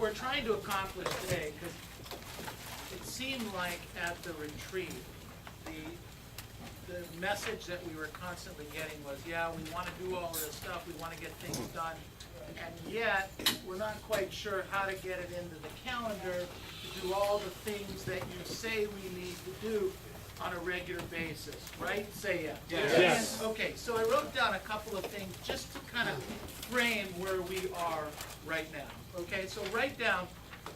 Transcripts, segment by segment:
we're trying to accomplish today, because it seemed like at the retreat, the message that we were constantly getting was, yeah, we want to do all of this stuff, we want to get things done, and yet we're not quite sure how to get it into the calendar to do all the things that you say we need to do on a regular basis, right? Say yes. Yes. Okay, so I wrote down a couple of things just to kind of frame where we are right now. Okay, so write down,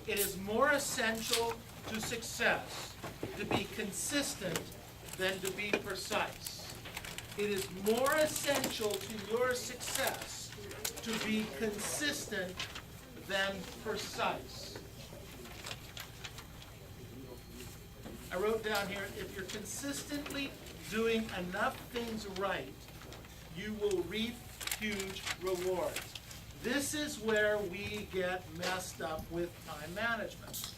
it is more essential to success to be consistent than to be precise. It is more essential to your success to be consistent than precise. I wrote down here, if you're consistently doing enough things right, you will reap huge rewards. This is where we get messed up with time management.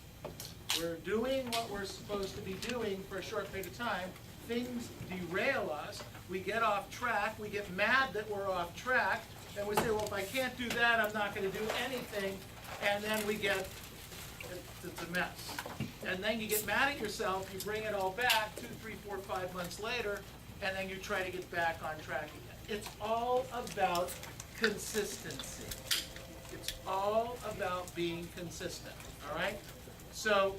We're doing what we're supposed to be doing for a short period of time. Things derail us. We get off track. We get mad that we're off track. And we say, well, if I can't do that, I'm not going to do anything. And then we get, it's a mess. And then you get mad at yourself. You bring it all back 2, 3, 4, 5 months later. And then you try to get back on track again. It's all about consistency. It's all about being consistent. All right? So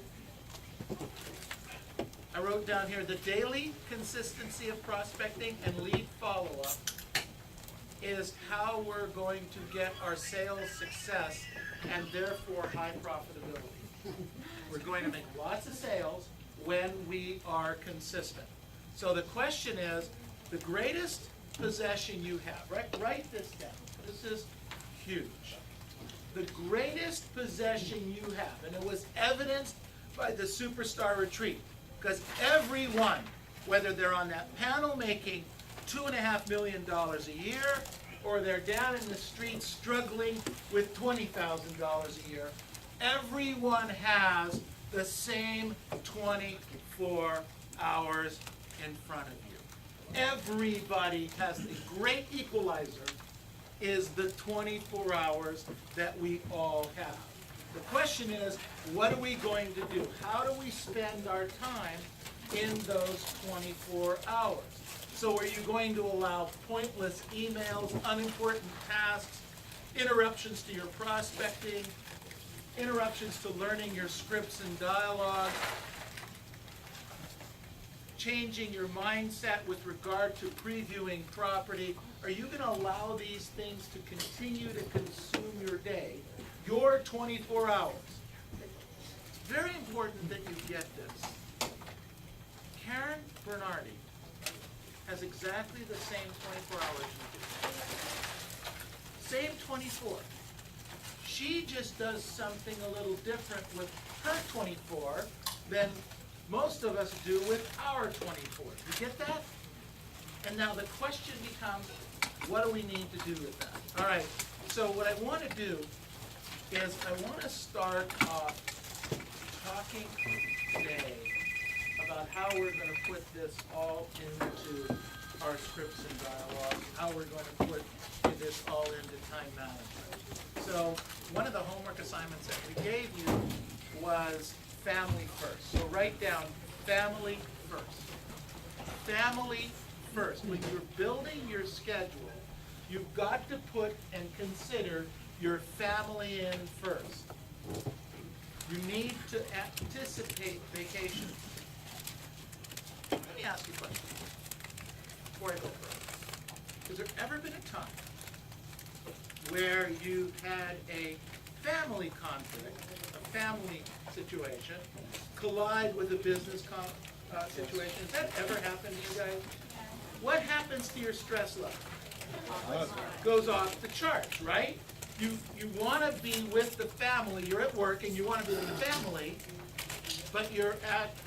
I wrote down here, the daily consistency of prospecting and lead follow-up is how we're going to get our sales success and therefore high profitability. We're going to make lots of sales when we are consistent. So the question is, the greatest possession you have, write this down. This is huge. The greatest possession you have, and it was evidenced by the Superstar Retreat, because everyone, whether they're on that panel making $2.5 million a year, or they're down in the streets struggling with $20,000 a year, everyone has the same 24 hours in front of you. Everybody has the great equalizer is the 24 hours that we all have. The question is, what are we going to do? How do we spend our time in those 24 hours? So are you going to allow pointless emails, unimportant tasks, interruptions to your prospecting, interruptions to learning your scripts and dialogue, changing your mindset with regard to previewing property? Are you going to allow these things to continue to consume your day, your 24 hours? It's very important that you get this. Karen Bernardi has exactly the same 24 hours you do. Same 24. She just does something a little different with her 24 than most of us do with our 24. You get that? And now the question becomes, what do we need to do with that? All right, so what I want to do is I want to start off talking today about how we're going to put this all into our scripts and dialogue, how we're going to put this all into time management. So one of the homework assignments that we gave you was family first. So write down family first. Family first. When you're building your schedule, you've got to put and consider your family in first. You need to anticipate vacations. Let me ask you a question before I go further. Has there ever been a time where you had a family conflict, a family situation, collide with a business situation? Has that ever happened to you guys? What happens to your stress level? Goes off the charts, right? You want to be with the family. You're at work and you want to be with the family, but you're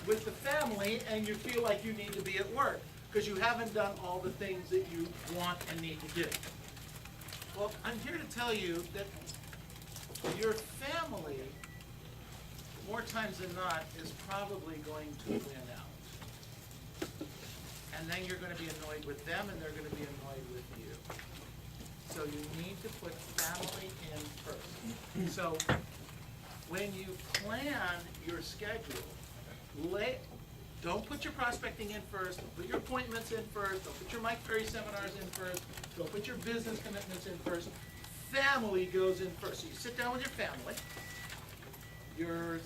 with the family and you feel like you need to be at work because you haven't done all the things that you want and need to do. Well, I'm here to tell you that your family, more times than not, is probably going to win out. And then you're going to be annoyed with them and they're going to be annoyed with you. So you need to put family in first. So when you plan your schedule, don't put your prospecting in first, don't put your appointments in first, don't put your Mike Ferry seminars in first, don't put your business commitments in first. Family goes in first. So you sit down with your family, your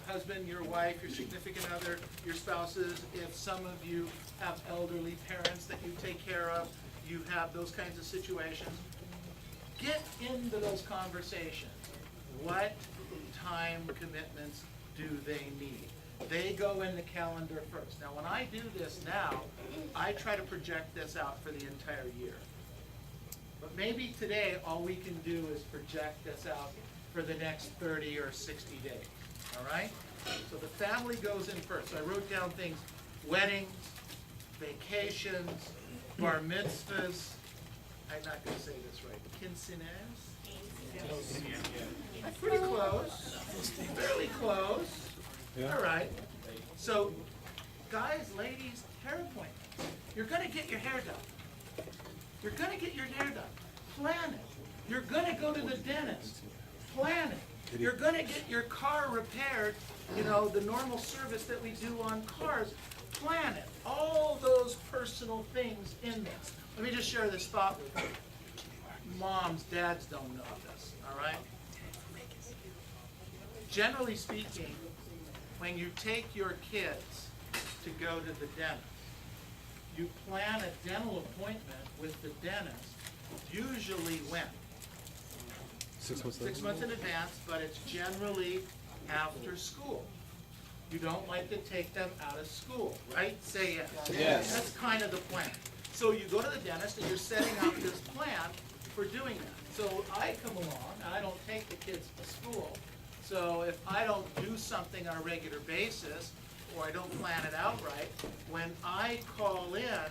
husband, your wife, your significant other, your spouses. If some of you have elderly parents that you take care of, you have those kinds of situations. Get into those conversations. What time commitments do they need? They go in the calendar first. Now, when I do this now, I try to project this out for the entire year. But maybe today, all we can do is project this out for the next 30 or 60 days, all right? So the family goes in first. So I wrote down things: weddings, vacations, bar mitzvahs. I'm not going to say this right. Quinceañeras? Pretty close. Fairly close. Yeah. All right. So, guys, ladies, hair appointments. You're going to get your hair done. You're going to get your hair done. Plan it. You're going to go to the dentist. Plan it. You're going to get your car repaired, you know, the normal service that we do on cars. Plan it. All those personal things in this. Let me just share this thought with you. Moms, dads don't know this, all right? Generally speaking, when you take your kids to go to the dentist, you plan a dental appointment with the dentist, usually when? 6 months 6 months in advance, but it's generally after school. You don't like to take them out of school, right? Say yes. Yes. That's kind of the plan. So you go to the dentist and you're setting out this plan for doing that. So I come along and I don't take the kids to school. So if I don't do something on a regular basis, or I don't plan it out right, when I call in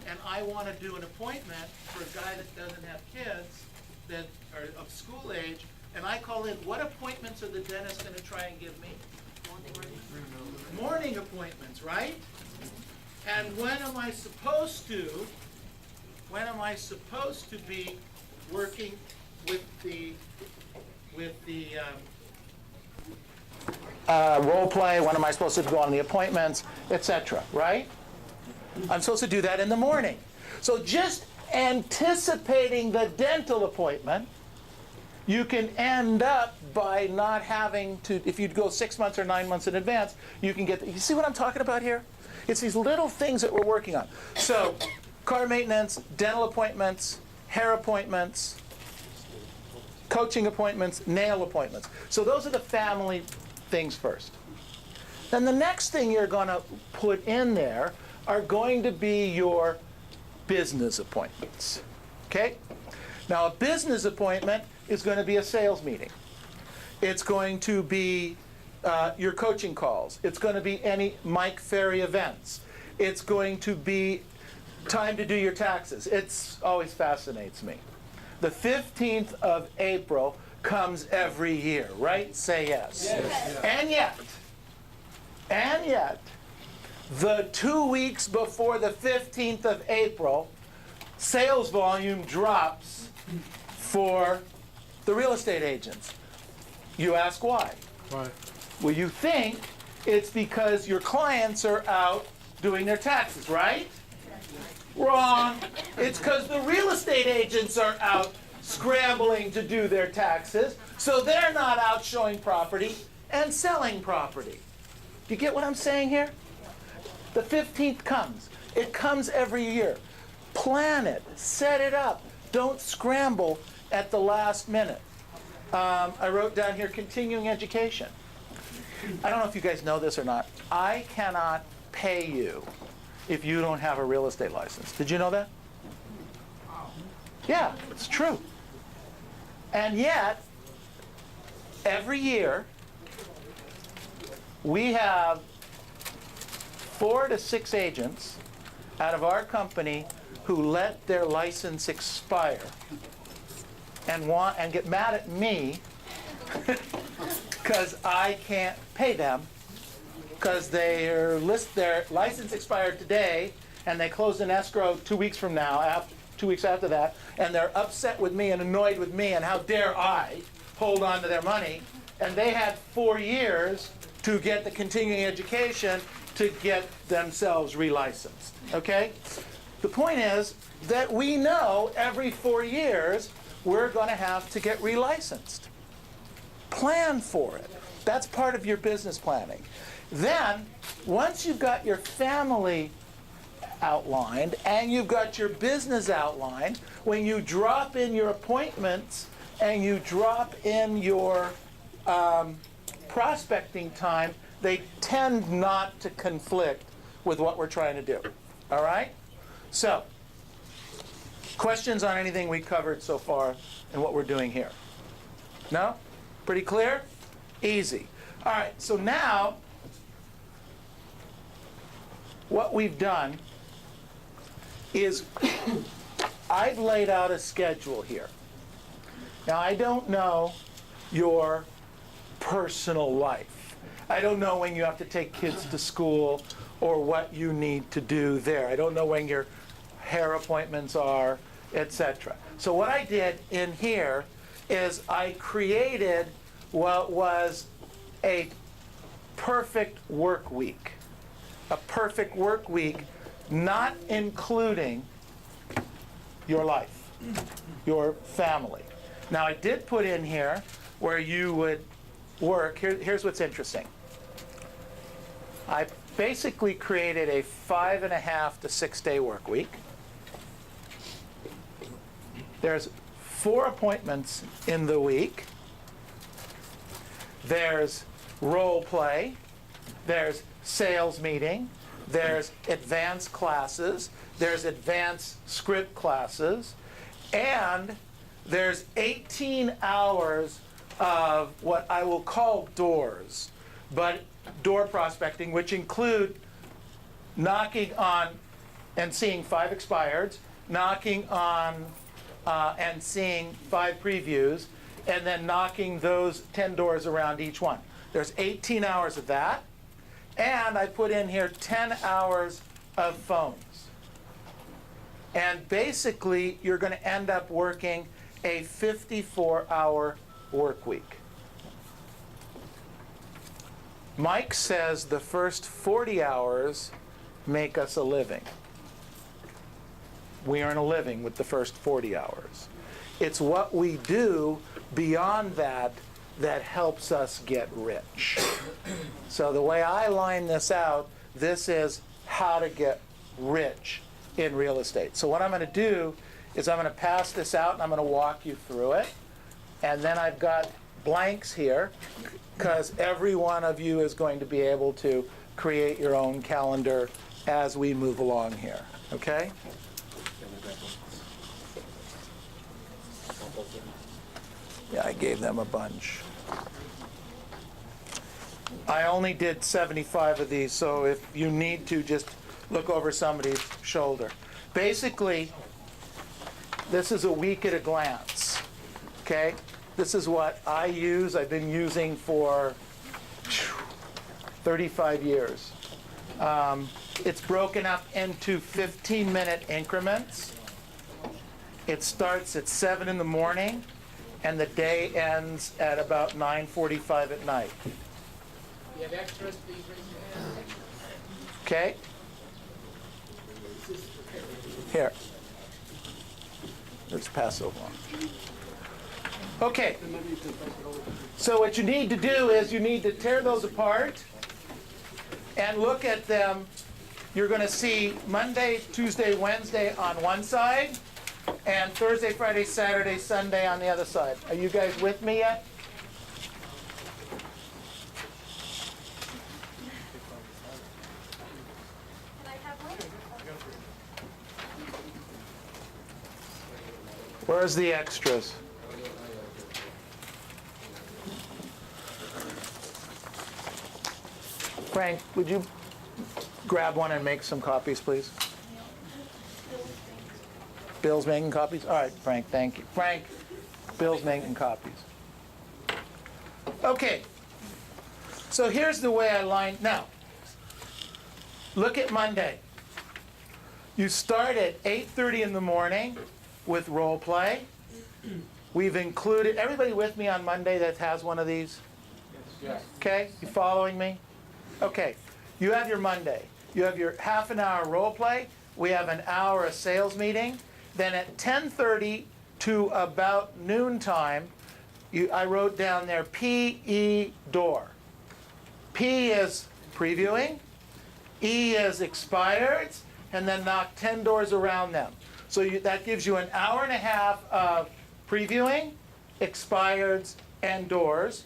and I want to do an appointment for a guy that doesn't have kids that are of school age, and I call in, what appointments are the dentist going to try and give me? Morning appointments, right? And when am I supposed to be working with the role play? When am I supposed to go on the appointments, etc., right? I'm supposed to do that in the morning. So just anticipating the dental appointment, you can end up by not having to, if you go 6 months or 9 months in advance, you can get, you see what I'm talking about here? It's these little things that we're working on. So, car maintenance, dental appointments, hair appointments, coaching appointments, nail appointments. So those are the family things first. Then the next thing you're going to put in there are going to be your business appointments. Okay? Now, a business appointment is going to be a sales meeting. It's going to be your coaching calls. It's going to be any Mike Ferry events. It's going to be time to do your taxes. It always fascinates me. The 15th of April comes every year, right? Say yes. Yes. And yet, the 2 weeks before the 15th of April, sales volume drops for the real estate agents. You ask why? Why? Well, you think it's because your clients are out doing their taxes, right? Wrong. It's because the real estate agents are out scrambling to do their taxes, so they're not out showing property and selling property. Do you get what I'm saying here? The 15th comes. It comes every year. Plan it. Set it up. Don't scramble at the last minute. I wrote down here continuing education. I don't know if you guys know this or not. I cannot pay you if you don't have a real estate license. Did you know that? Yeah, it's true. And yet, every year, we have 4 to 6 agents out of our company who let their license expire and get mad at me because I can't pay them because their license expired today and they closed an escrow 2 weeks from now, 2 weeks after that, and they're upset with me and annoyed with me, and how dare I hold on to their money, and they had 4 years to get the continuing education to get themselves relicensed, okay? The point is that we know every 4 years we're going to have to get relicensed. Plan for it. That's part of your business planning. Then, once you've got your family outlined and you've got your business outlined, when you drop in your appointments and you drop in your prospecting time, they tend not to conflict with what we're trying to do. All right? So, questions on anything we covered so far and what we're doing here? No? Pretty clear? Easy. All right, so now what we've done is I've laid out a schedule here. Now, I don't know your personal life. I don't know when you have to take kids to school or what you need to do there. I don't know when your hair appointments are, etc. So what I did in here is I created what was a perfect work week. A perfect work week, not including your life, your family. Now, I did put in here where you would work. Here's what's interesting. I basically created a 5.5 to 6 day work week. There's 4 appointments in the week. There's role play. There's sales meeting. There's advanced classes. There's advanced script classes. And there's 18 hours of what I will call doors, but door prospecting, which include knocking on and seeing 5 expireds, knocking on and seeing 5 previews, and then knocking those 10 doors around each one. There's 18 hours of that, and I put in here 10 hours of phones. And basically, you're going to end up working a 54-hour work week. Mike says the first 40 hours make us a living. We earn a living with the first 40 hours. It's what we do beyond that that helps us get rich. So the way I line this out, this is how to get rich in real estate. So what I'm going to do is I'm going to pass this out and I'm going to walk you through it. And then I've got blanks here because every one of you is going to be able to create your own calendar as we move along here. Okay? Yeah, I gave them a bunch. I only did 75 of these, so if you need to, just look over somebody's shoulder. Basically, this is a week at a glance, okay? This is what I use. I've been using for 35 years. It's broken up into 15-minute increments. It starts at 7 in the morning, and the day ends at about 9:45 at night. You have extras, please raise your hand. Okay? Here. Let's pass over on. Okay. So what you need to do is you need to tear those apart and look at them. You're going to see Monday, Tuesday, Wednesday on one side, and Thursday, Friday, Saturday, Sunday on the other side. Are you guys with me yet? Where's the extras? Frank, would you grab one and make some copies, please? Bill's making copies? All right, Frank, thank you. Frank, Bill's making copies. Okay, so here's the way I line. Now, look at Monday. You start at 8:30 in the morning with role play. We've included, everybody with me on Monday that has one of these? Yes. Okay, you following me? Okay, you have your Monday. You have your half an hour role play. We have an hour of sales meeting. Then at 10:30 to about noon time, I wrote down there P-E door. P is previewing, E is expired, and then knock 10 doors around them. So that gives you an hour and a half of previewing, expireds, and doors.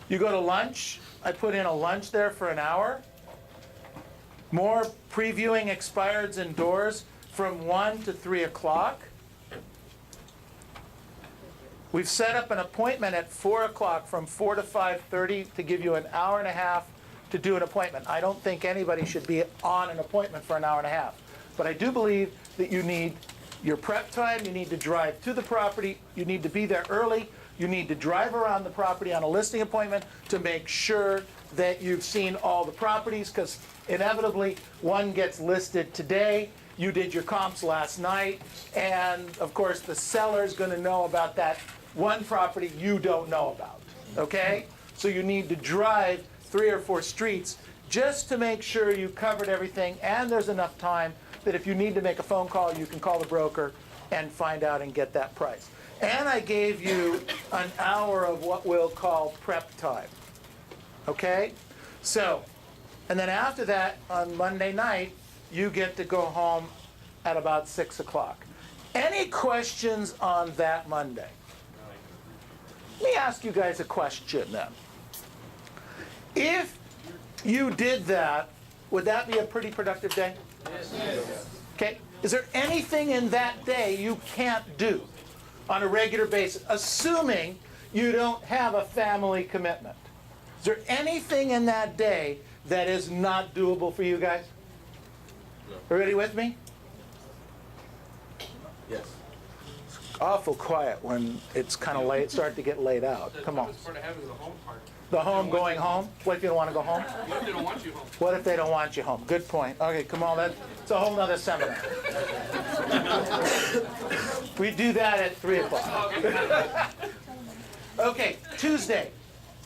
You go to lunch. I put in a lunch there for an hour. More previewing, expireds, and doors from 1 to 3 o'clock. We've set up an appointment at 4 o'clock from 4 to 5:30 to give you an hour and a half to do an appointment. I don't think anybody should be on an appointment for an hour and a half. But I do believe that you need your prep time, you need to drive to the property, you need to be there early, you need to drive around the property on a listing appointment to make sure that you've seen all the properties, because inevitably one gets listed today, you did your comps last night, and of course the seller's going to know about that one property you don't know about, okay? So you need to drive 3 or 4 streets just to make sure you covered everything, and there's enough time that if you need to make a phone call, you can call the broker and find out and get that price. And I gave you an hour of what we'll call prep time, okay? So, and then after that, on Monday night, you get to go home at about 6 o'clock. Any questions on that Monday? Let me ask you guys a question then. If you did that, would that be a pretty productive day? Yes. Okay. Is there anything in that day you can't do on a regular basis, assuming you don't have a family commitment? Is there anything in that day that is not doable for you guys? Everybody with me? Yes. Awful quiet when it's kind of late, starting to get laid out. Come on. Part of having the home part. The home, going home? What if you don't want to go home? What if they don't want you home? What if they don't want you home? Good point. Okay, come on, that's a whole nother seminar. We do that at 3 o'clock. Okay, Tuesday.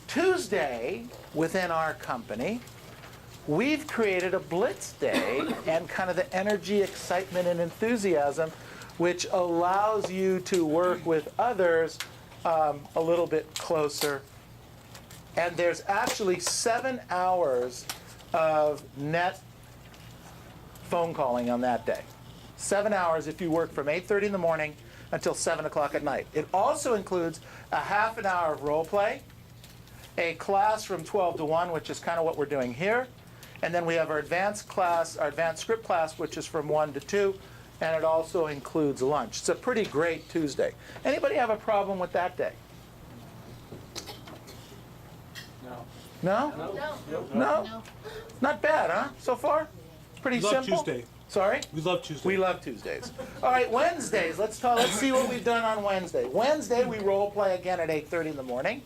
Tuesday, within our company, we've created a blitz day and kind of the energy, excitement, and enthusiasm which allows you to work with others a little bit closer. And there's actually 7 hours of net phone calling on that day. 7 hours if you work from 8:30 in the morning until 7 o'clock at night. It also includes a half an hour of role play, a class from 12 to 1, which is kind of what we're doing here. And then we have our advanced class, our advanced script class, which is from 1 to 2. And it also includes lunch. It's a pretty great Tuesday. Anybody have a problem with that day? No? No? Not bad, huh, so far? Pretty We love simple? Tuesday. Sorry? We love Tuesday. We love Tuesdays. All right, Wednesdays. Let's see what we've done on Wednesday. Wednesday, we role play again at 8:30 in the morning.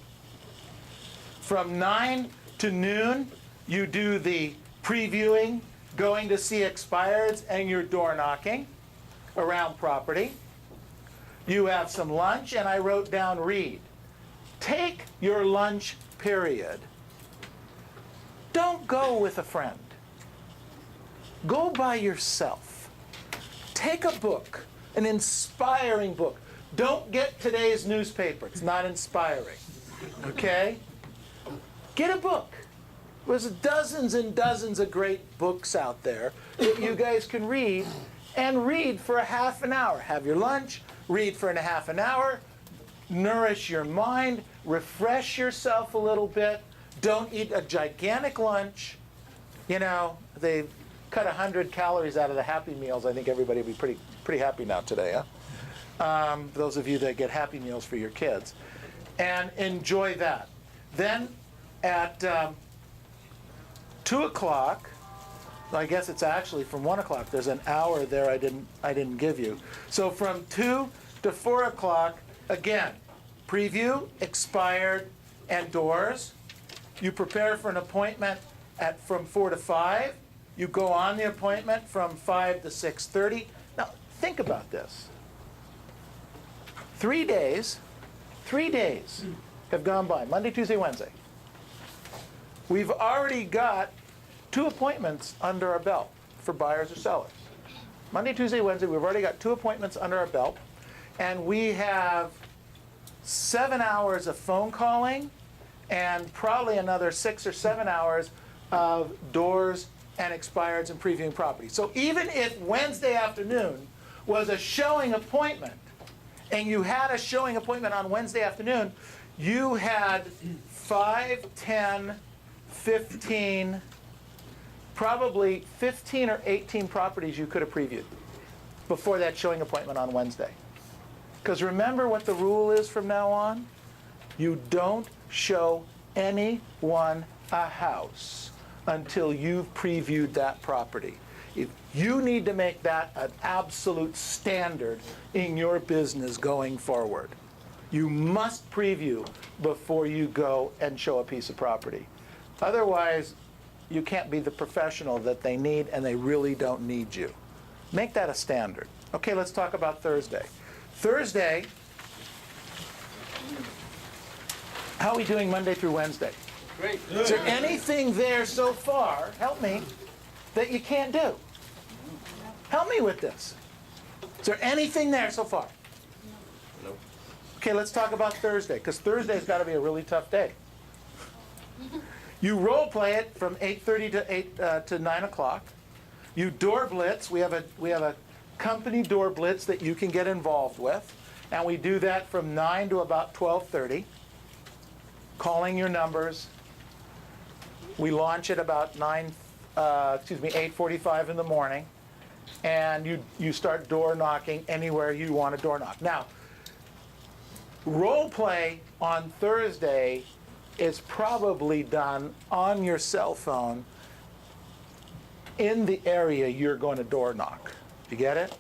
From 9 to noon, you do the previewing, going to see expireds, and your door knocking around property. You have some lunch, and I wrote down read. Take your lunch period. Don't go with a friend. Go by yourself. Take a book, an inspiring book. Don't get today's newspaper. It's not inspiring. Okay? Get a book. There's dozens and dozens of great books out there that you guys can read, and read for a half an hour. Have your lunch, read for a half an hour, nourish your mind, refresh yourself a little bit. Don't eat a gigantic lunch. You know, they've cut 100 calories out of the Happy Meals. I think everybody will be pretty happy now today, huh? Those of you that get Happy Meals for your kids. And enjoy that. Then at 2 o'clock, I guess it's actually from 1 o'clock. There's an hour there I didn't give you. So from 2 to 4 o'clock, again, preview, expired, and doors. You prepare for an appointment from 4 to 5. You go on the appointment from 5 to 6:30. Now, think about this. 3 days have gone by, Monday, Tuesday, Wednesday. We've already got 2 appointments under our belt for buyers or sellers. Monday, Tuesday, Wednesday, we've already got 2 appointments under our belt, and we have 7 hours of phone calling and probably another 6 or 7 hours of doors and expireds and previewing property. So even if Wednesday afternoon was a showing appointment, and you had a showing appointment on Wednesday afternoon, you had 5, 10, 15, probably 15 or 18 properties you could have previewed before that showing appointment on Wednesday. Because remember what the rule is from now on? You don't show anyone a house until you've previewed that property. If you need to make that an absolute standard in your business going forward. You must preview before you go and show a piece of property. Otherwise, you can't be the professional that they need, and they really don't need you. Make that a standard. Okay, let's talk about Thursday. Thursday, how are we doing Monday through Wednesday? Great. Is there anything there so far, help me, that you can't do? Help me with this. Is there anything there so far? No. Okay, let's talk about Thursday, because Thursday's got to be a really tough day. You role play it from 8:30 to 9 o'clock. You door blitz. We have a company door blitz that you can get involved with, and we do that from 9 to about 12:30. Calling your numbers. We launch at about 8:45 in the morning, and you start door knocking anywhere you want to door knock. Now, role play on Thursday is probably done on your cell phone in the area you're going to door knock. You get it?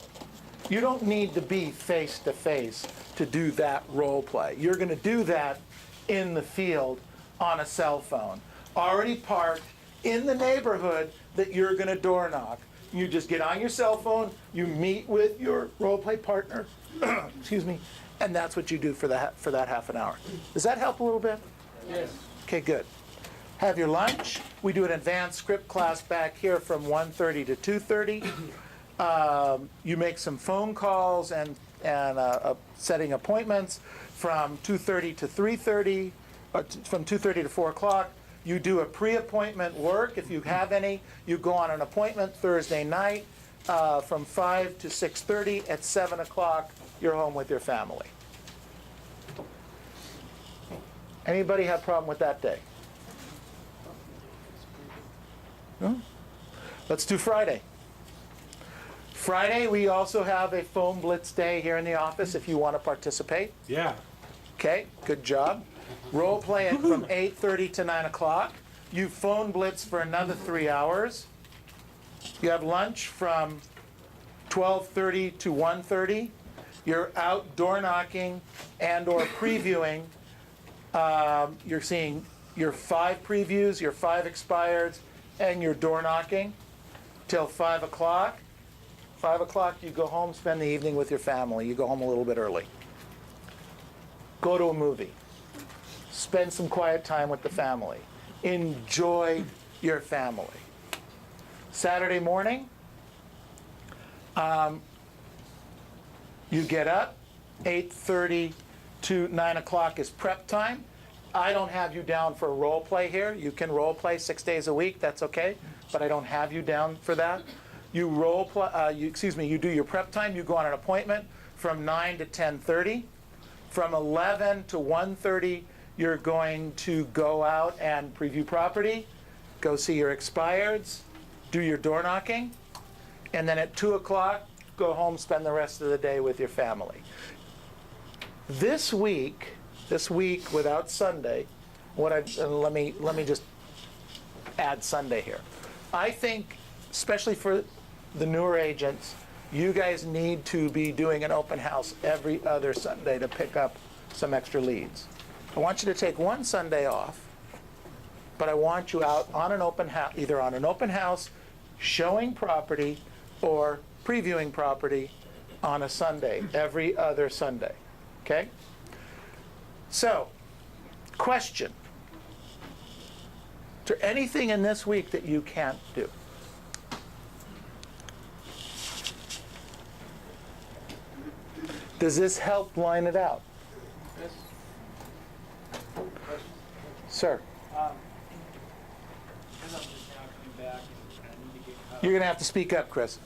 You don't need to be face to face to do that role play. You're going to do that in the field on a cell phone, already parked in the neighborhood that you're going to door knock. You just get on your cell phone, you meet with your role play partner, excuse me, and that's what you do for that half an hour. Does that help a little bit? Yes. Okay, good. Have your lunch. We do an advanced script class back here from 1:30 to 2:30. You make some phone calls and setting appointments from 2:30 to 3:30, from 2:30 to 4 o'clock. You do a pre-appointment work, if you have any. You go on an appointment Thursday night from 5 to 6:30. At 7 o'clock, you're home with your family. Anybody have a problem with that day? No? Let's do Friday. Friday, we also have a phone blitz day here in the office if you want to participate. Yeah. Okay, good job. Role play it from 8:30 to 9 o'clock. You phone blitz for another 3 hours. You have lunch from 12:30 to 1:30. You're out door knocking and or previewing. You're seeing your 5 previews, your 5 expireds, and your door knocking till 5 o'clock. 5 o'clock, you go home, spend the evening with your family. You go home a little bit early. Go to a movie. Spend some quiet time with the family. Enjoy your family. Saturday morning, you get up, 8:30 to 9 o'clock is prep time. I don't have you down for a role play here. You can role play 6 days a week, that's okay, but I don't have you down for that. You role play, you do your prep time, you go on an appointment from 9 to 10:30. From 11 to 1:30, you're going to go out and preview property, go see your expireds, do your door knocking, and then at 2 o'clock, go home, spend the rest of the day with your family. This week without Sunday, let me just add Sunday here. I think, especially for the newer agents, you guys need to be doing an open house every other Sunday to pick up some extra leads. I want you to take one Sunday off, but I want you out on an open house, either on an open house, showing property, or previewing property on a Sunday, every other Sunday. Okay? So, Question. Is there anything in this week that you can't do? Does this help line it out? Yes. Sir, Because I'm just now coming back and I need to get caught you're up. going to have to speak up, Chris.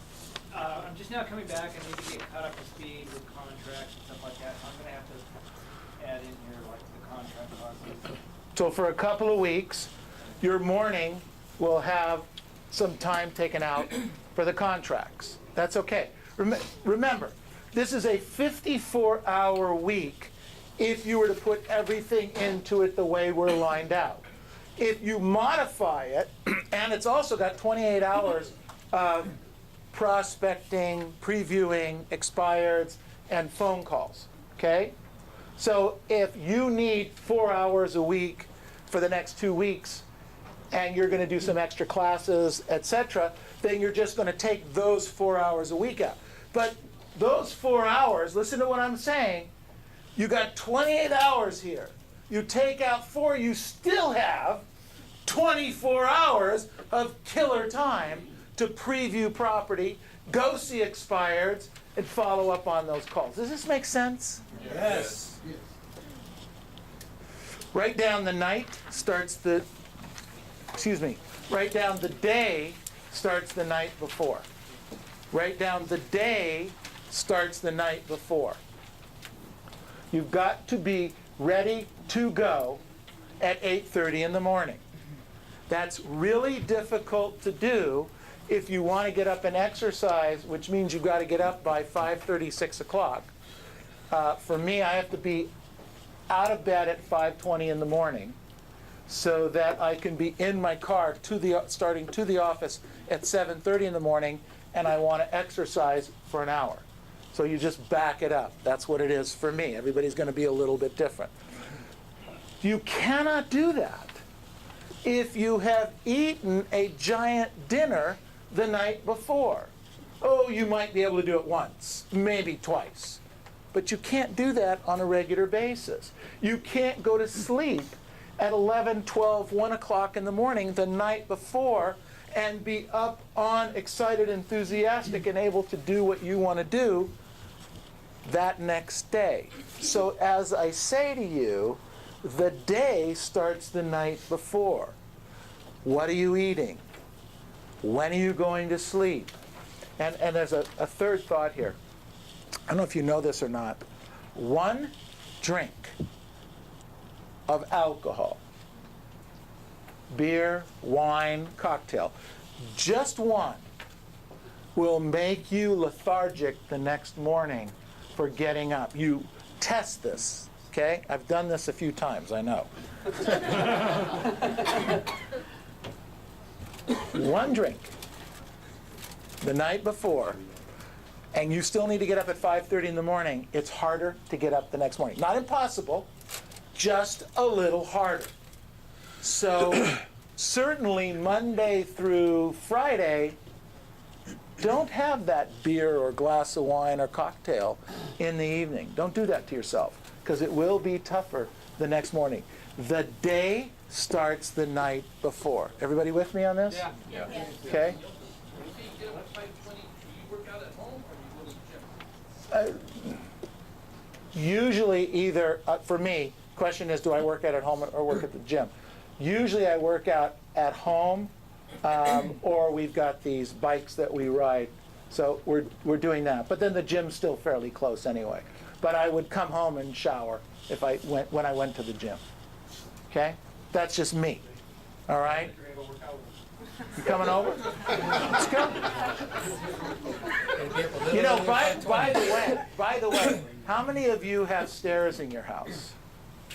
I'm just now coming back and need to get caught up to speed with contracts and stuff like that. So I'm going to have to add in here like the contract process. So for a couple of weeks, your morning will have some time taken out for the contracts. That's okay. Remember, this is a 54-hour week if you were to put everything into it the way we're lined out. If you modify it, and it's also got 28 hours of prospecting, previewing, expireds, and phone calls, okay? So if you need 4 hours a week for the next 2 weeks, and you're going to do some extra classes, etc., then you're just going to take those 4 hours a week out. But those 4 hours, listen to what I'm saying, you got 28 hours here. You take out 4, you still have 24 hours of killer time to preview property, go see expireds, and follow up on those calls. Does this make sense? Yes. Write down the night starts the, write down the day starts the night before. Write down the day starts the night before. You've got to be ready to go at 8:30 in the morning. That's really difficult to do if you want to get up and exercise, which means you've got to get up by 5:30, 6 o'clock. For me, I have to be out of bed at 5:20 in the morning so that I can be in my car starting to the office at 7:30 in the morning, and I want to exercise for an hour. So you just back it up. That's what it is for me. Everybody's going to be a little bit different. You cannot do that if you have eaten a giant dinner the night before. Oh, you might be able to do it once, maybe twice. But you can't do that on a regular basis. You can't go to sleep at 11, 12, 1 o'clock in the morning the night before and be up on, excited, enthusiastic, and able to do what you want to do that next day. So as I say to you, the day starts the night before. What are you eating? When are you going to sleep? And there's a third thought here. I don't know if you know this or not. 1 drink of alcohol, beer, wine, cocktail, just 1 will make you lethargic the next morning for getting up. You test this, okay? I've done this a few times, I know. 1 drink the night before, and you still need to get up at 5:30 in the morning, it's harder to get up the next morning. Not impossible, just a little harder. So certainly Monday through Friday, don't have that beer or glass of wine or cocktail in the evening. Don't do that to yourself, because it will be tougher the next morning. The day starts the night before. Everybody with me on this? Yeah. Okay? Usually either, for me, question is, do I work out at home or work at the gym? Usually I work out at home, or we've got these bikes that we ride. So we're doing that. But then the gym's still fairly close anyway. But I would come home and shower when I went to the gym. Okay? That's just me. All right? You coming over? Let's go. You know, by the way, how many of you have stairs in your house?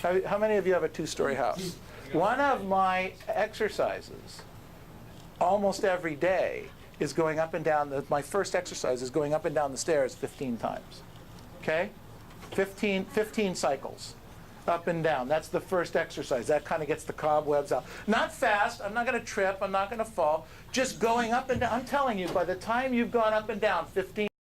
How many of you have a 2-story house? One of my exercises almost every day is going up and down, my first exercise is going up and down the stairs 15 times. Okay? 15 cycles. Up and down. That's the first exercise. That kind of gets the cobwebs out. Not fast. I'm not going to trip. I'm not going to fall. Just going up and down. I'm telling you, by the time you've gone up and down 15